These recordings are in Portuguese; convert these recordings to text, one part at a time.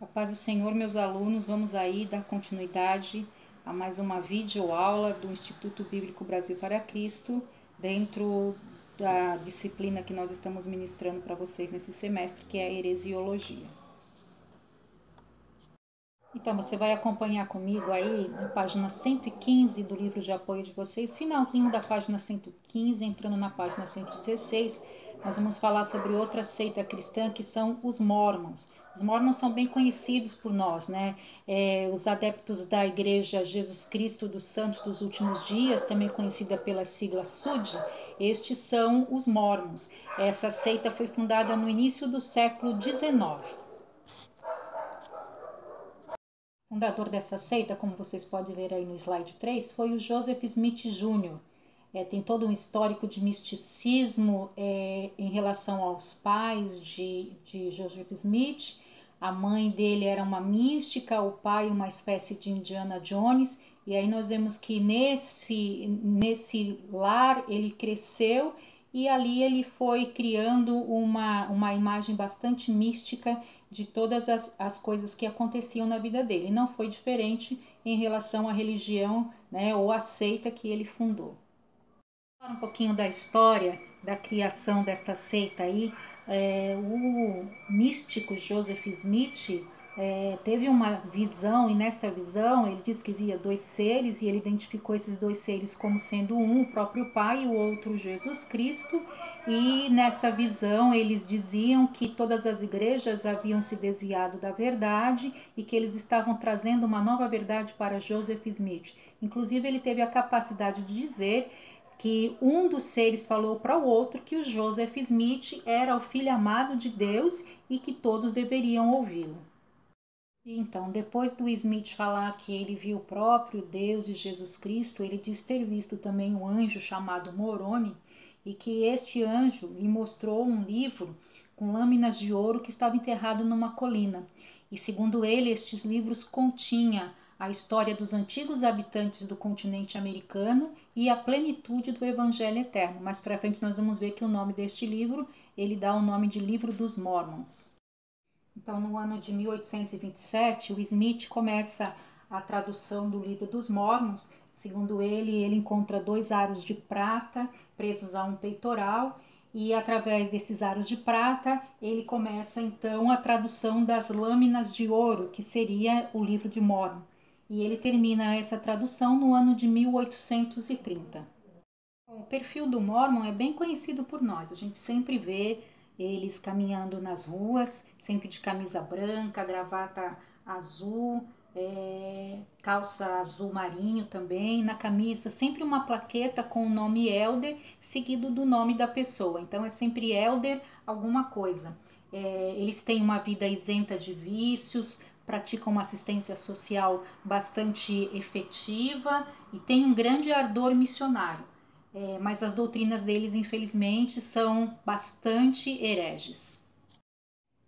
A paz do Senhor, meus alunos, vamos aí dar continuidade a mais uma videoaula do Instituto Bíblico Brasil para Cristo, dentro da disciplina que nós estamos ministrando para vocês nesse semestre, que é a heresiologia. Então, você vai acompanhar comigo aí na página 115 do livro de apoio de vocês, finalzinho da página 115, entrando na página 116, nós vamos falar sobre outra seita cristã que são os Mórmons. Os Mórmons são bem conhecidos por nós, né? Os adeptos da Igreja Jesus Cristo dos Santos dos Últimos Dias, também conhecida pela sigla SUD, estes são os Mórmons. Essa seita foi fundada no início do século XIX. O fundador dessa seita, como vocês podem ver aí no slide 3, foi o Joseph Smith Jr. Tem todo um histórico de misticismo em relação aos pais de Joseph Smith. A mãe dele era uma mística, o pai uma espécie de Indiana Jones. E aí nós vemos que nesse lar ele cresceu e ali ele foi criando uma imagem bastante mística de todas as coisas que aconteciam na vida dele. Não foi diferente em relação à religião, né, ou à seita que ele fundou. Vou falar um pouquinho da história da criação desta seita aí. O místico Joseph Smith teve uma visão, e nesta visão ele disse que via dois seres, e ele identificou esses dois seres como sendo um, o próprio Pai, e o outro Jesus Cristo. E nessa visão eles diziam que todas as igrejas haviam se desviado da verdade e que eles estavam trazendo uma nova verdade para Joseph Smith. Inclusive ele teve a capacidade de dizer que um dos seres falou para o outro que o Joseph Smith era o filho amado de Deus e que todos deveriam ouvi-lo. Então, depois do Smith falar que ele viu o próprio Deus e Jesus Cristo, ele diz ter visto também um anjo chamado Moroni, e que este anjo lhe mostrou um livro com lâminas de ouro que estava enterrado numa colina. E segundo ele, estes livros continham a história dos antigos habitantes do continente americano e a plenitude do Evangelho Eterno. Mais para frente nós vamos ver que o nome deste livro, ele dá o nome de Livro dos Mórmons. Então, no ano de 1827, o Smith começa a tradução do Livro dos Mórmons. Segundo ele encontra dois aros de prata presos a um peitoral, e através desses aros de prata, ele começa então a tradução das lâminas de ouro, que seria o Livro de Mórmon. E ele termina essa tradução no ano de 1830. O perfil do Mórmon é bem conhecido por nós, a gente sempre vê eles caminhando nas ruas, sempre de camisa branca, gravata azul, calça azul marinho também, na camisa sempre uma plaqueta com o nome Elder, seguido do nome da pessoa, então é sempre Elder alguma coisa. Eles têm uma vida isenta de vícios, praticam uma assistência social bastante efetiva e têm um grande ardor missionário. Mas as doutrinas deles, infelizmente, são bastante hereges.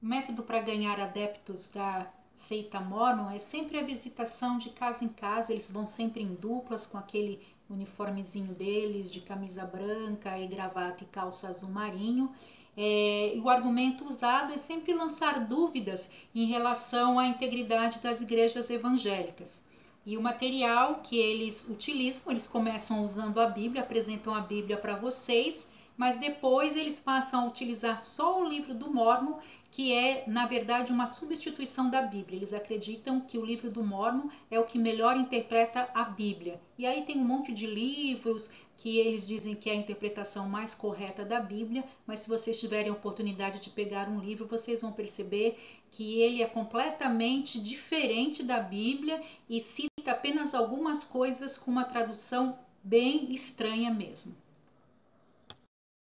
O método para ganhar adeptos da seita Mórmon é sempre a visitação de casa em casa. Eles vão sempre em duplas com aquele uniformezinho deles de camisa branca e gravata e calça azul marinho. E o argumento usado é sempre lançar dúvidas em relação à integridade das igrejas evangélicas. E o material que eles utilizam, eles começam usando a Bíblia, apresentam a Bíblia para vocês, mas depois eles passam a utilizar só o livro do Mórmon, que é, na verdade, uma substituição da Bíblia. Eles acreditam que o livro do Mórmon é o que melhor interpreta a Bíblia. E aí tem um monte de livros que eles dizem que é a interpretação mais correta da Bíblia, mas se vocês tiverem a oportunidade de pegar um livro, vocês vão perceber que ele é completamente diferente da Bíblia e cita apenas algumas coisas com uma tradução bem estranha mesmo.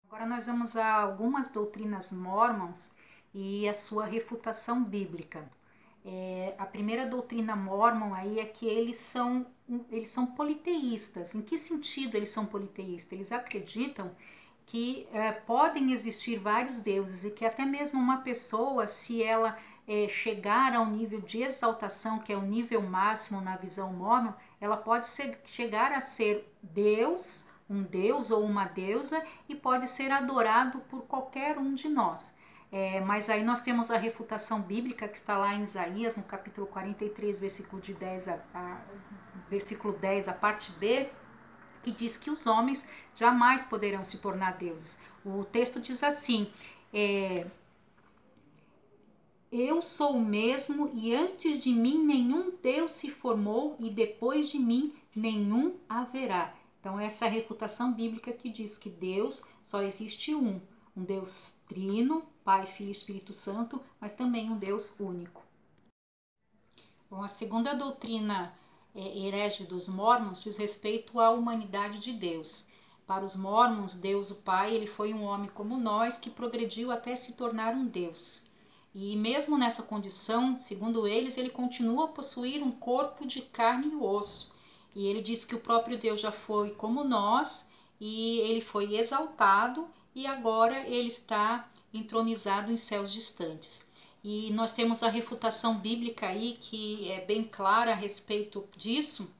Agora nós vamos a algumas doutrinas mórmons e a sua refutação bíblica. A primeira doutrina mórmon aí é que eles são politeístas. Em que sentido eles são politeístas? Eles acreditam que podem existir vários deuses e que até mesmo uma pessoa, se ela chegar ao nível de exaltação, que é o nível máximo na visão mórmon, ela pode chegar a ser Deus, um deus ou uma deusa, e pode ser adorado por qualquer um de nós. Mas aí nós temos a refutação bíblica que está lá em Isaías, no capítulo 43, versículo 10, a parte B, que diz que os homens jamais poderão se tornar deuses. O texto diz assim: eu sou o mesmo, e antes de mim nenhum Deus se formou, e depois de mim nenhum haverá. Então essa é a refutação bíblica que diz que Deus só existe um Deus trino, Pai, Filho e Espírito Santo, mas também um Deus único. Bom, a segunda doutrina herege dos mórmons diz respeito à humanidade de Deus. Para os mórmons, Deus o Pai, ele foi um homem como nós que progrediu até se tornar um Deus. E mesmo nessa condição, segundo eles, ele continua a possuir um corpo de carne e osso. E ele diz que o próprio Deus já foi como nós e ele foi exaltado e agora ele está entronizado em céus distantes. E nós temos a refutação bíblica aí que é bem clara a respeito disso.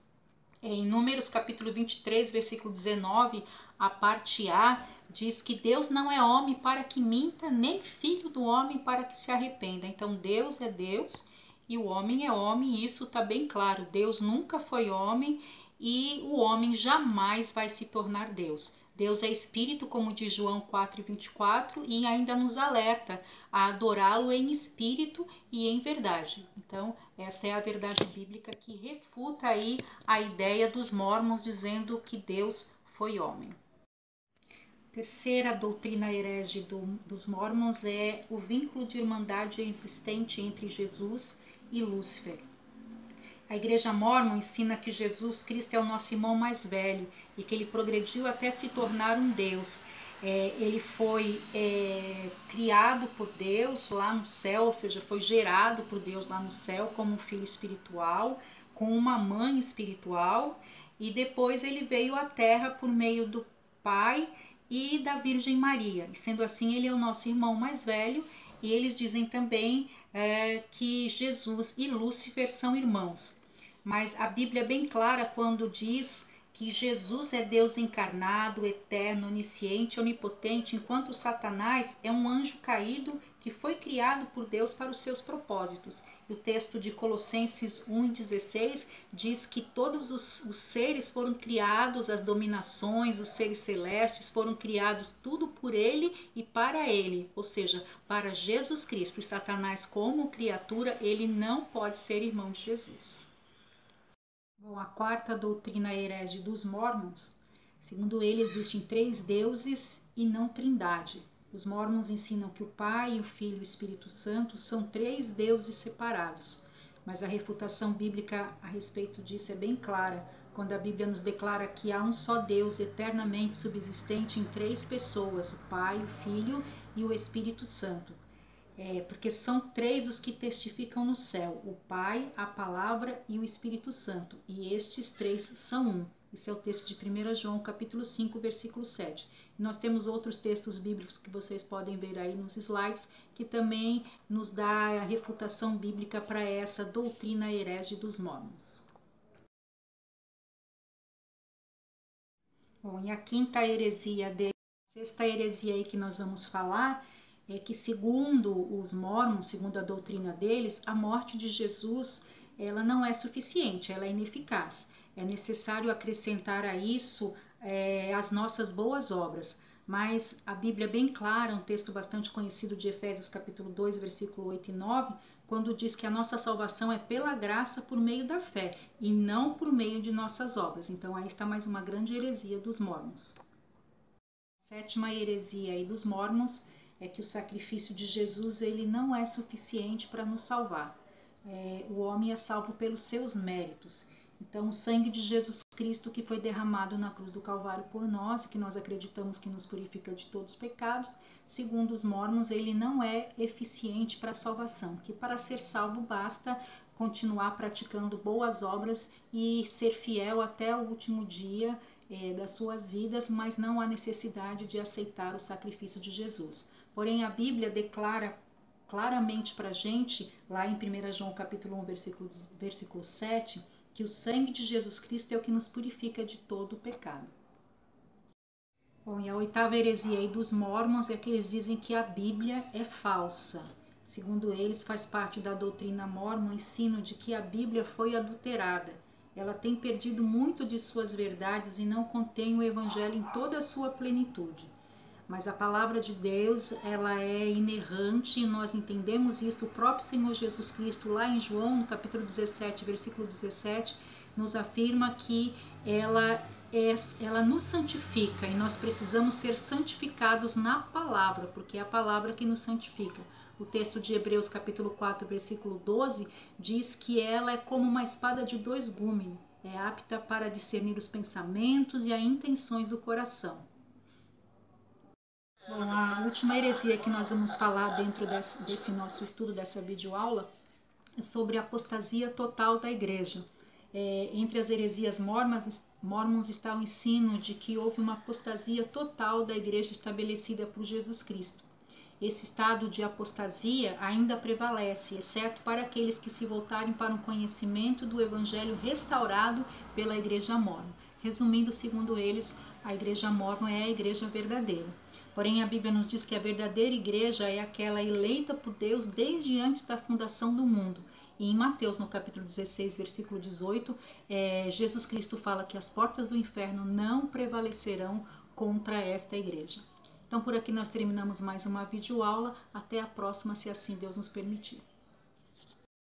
Em Números capítulo 23, versículo 19, a parte A, diz que Deus não é homem para que minta, nem filho do homem para que se arrependa. Então Deus é Deus e o homem é homem, e isso está bem claro. Deus nunca foi homem e o homem jamais vai se tornar Deus. Deus é espírito, como diz João 4,24, e ainda nos alerta a adorá-lo em espírito e em verdade. Então, essa é a verdade bíblica que refuta aí a ideia dos mórmons dizendo que Deus foi homem. Terceira doutrina herege dos mórmons é o vínculo de irmandade existente entre Jesus e Lúcifer. A igreja mórmon ensina que Jesus Cristo é o nosso irmão mais velho e que ele progrediu até se tornar um Deus. Ele foi criado por Deus lá no céu, ou seja, foi gerado por Deus lá no céu como um filho espiritual, com uma mãe espiritual, e depois ele veio à terra por meio do Pai e da Virgem Maria. E sendo assim, ele é o nosso irmão mais velho, e eles dizem também que Jesus e Lúcifer são irmãos. Mas a Bíblia é bem clara quando diz que Jesus é Deus encarnado, eterno, onisciente, onipotente, enquanto Satanás é um anjo caído que foi criado por Deus para os seus propósitos. E o texto de Colossenses 1,16 diz que todos os seres foram criados, as dominações, os seres celestes foram criados tudo por ele e para ele, ou seja, para Jesus Cristo. E Satanás, como criatura, ele não pode ser irmão de Jesus. Bom, a quarta doutrina herege dos mórmons, segundo ele, existem 3 deuses e não trindade. Os mórmons ensinam que o Pai, o Filho e o Espírito Santo são 3 deuses separados, mas a refutação bíblica a respeito disso é bem clara, quando a Bíblia nos declara que há um só Deus eternamente subsistente em 3 pessoas, o Pai, o Filho e o Espírito Santo. Porque são 3 os que testificam no céu, o Pai, a Palavra e o Espírito Santo, e estes 3 são um. Esse é o texto de 1 João capítulo 5, versículo 7. E nós temos outros textos bíblicos que vocês podem ver aí nos slides, que também nos dá a refutação bíblica para essa doutrina herege dos mórmons. Bom, e a quinta heresia sexta heresia aí que nós vamos falar é que, segundo os mórmons, segundo a doutrina deles, a morte de Jesus ela não é suficiente, ela é ineficaz. É necessário acrescentar a isso as nossas boas obras. Mas a Bíblia é bem clara, um texto bastante conhecido de Efésios capítulo 2, versículo 8 e 9, quando diz que a nossa salvação é pela graça por meio da fé e não por meio de nossas obras. Então aí está mais uma grande heresia dos mórmons. Sétima heresia aí dos mórmons é que o sacrifício de Jesus ele não é suficiente para nos salvar. O homem é salvo pelos seus méritos. Então, o sangue de Jesus Cristo que foi derramado na cruz do Calvário por nós, que nós acreditamos que nos purifica de todos os pecados, segundo os mórmons, ele não é eficiente para a salvação, que para ser salvo basta continuar praticando boas obras e ser fiel até o último dia das suas vidas, mas não há necessidade de aceitar o sacrifício de Jesus. Porém, a Bíblia declara claramente para a gente, lá em 1 João capítulo 1, versículo 7, que o sangue de Jesus Cristo é o que nos purifica de todo o pecado. Bom, e a oitava heresia aí dos Mormons é que eles dizem que a Bíblia é falsa. Segundo eles, faz parte da doutrina mórmon o ensino de que a Bíblia foi adulterada. Ela tem perdido muito de suas verdades e não contém o Evangelho em toda a sua plenitude. Mas a palavra de Deus, ela é inerrante e nós entendemos isso. O próprio Senhor Jesus Cristo, lá em João, no capítulo 17, versículo 17, nos afirma que ela nos santifica e nós precisamos ser santificados na palavra, porque é a palavra que nos santifica. O texto de Hebreus capítulo 4, versículo 12, diz que ela é como uma espada de dois gumes, é apta para discernir os pensamentos e as intenções do coração. Bom, a última heresia que nós vamos falar dentro desse nosso estudo, dessa videoaula, é sobre a apostasia total da igreja. Entre as heresias mormons está o ensino de que houve uma apostasia total da igreja estabelecida por Jesus Cristo. Esse estado de apostasia ainda prevalece, exceto para aqueles que se voltarem para um conhecimento do evangelho restaurado pela igreja mórmon. Resumindo, segundo eles, a igreja mórmon é a igreja verdadeira. Porém, a Bíblia nos diz que a verdadeira igreja é aquela eleita por Deus desde antes da fundação do mundo. E em Mateus, no capítulo 16, versículo 18, Jesus Cristo fala que as portas do inferno não prevalecerão contra esta igreja. Então, por aqui nós terminamos mais uma videoaula. Até a próxima, se assim Deus nos permitir.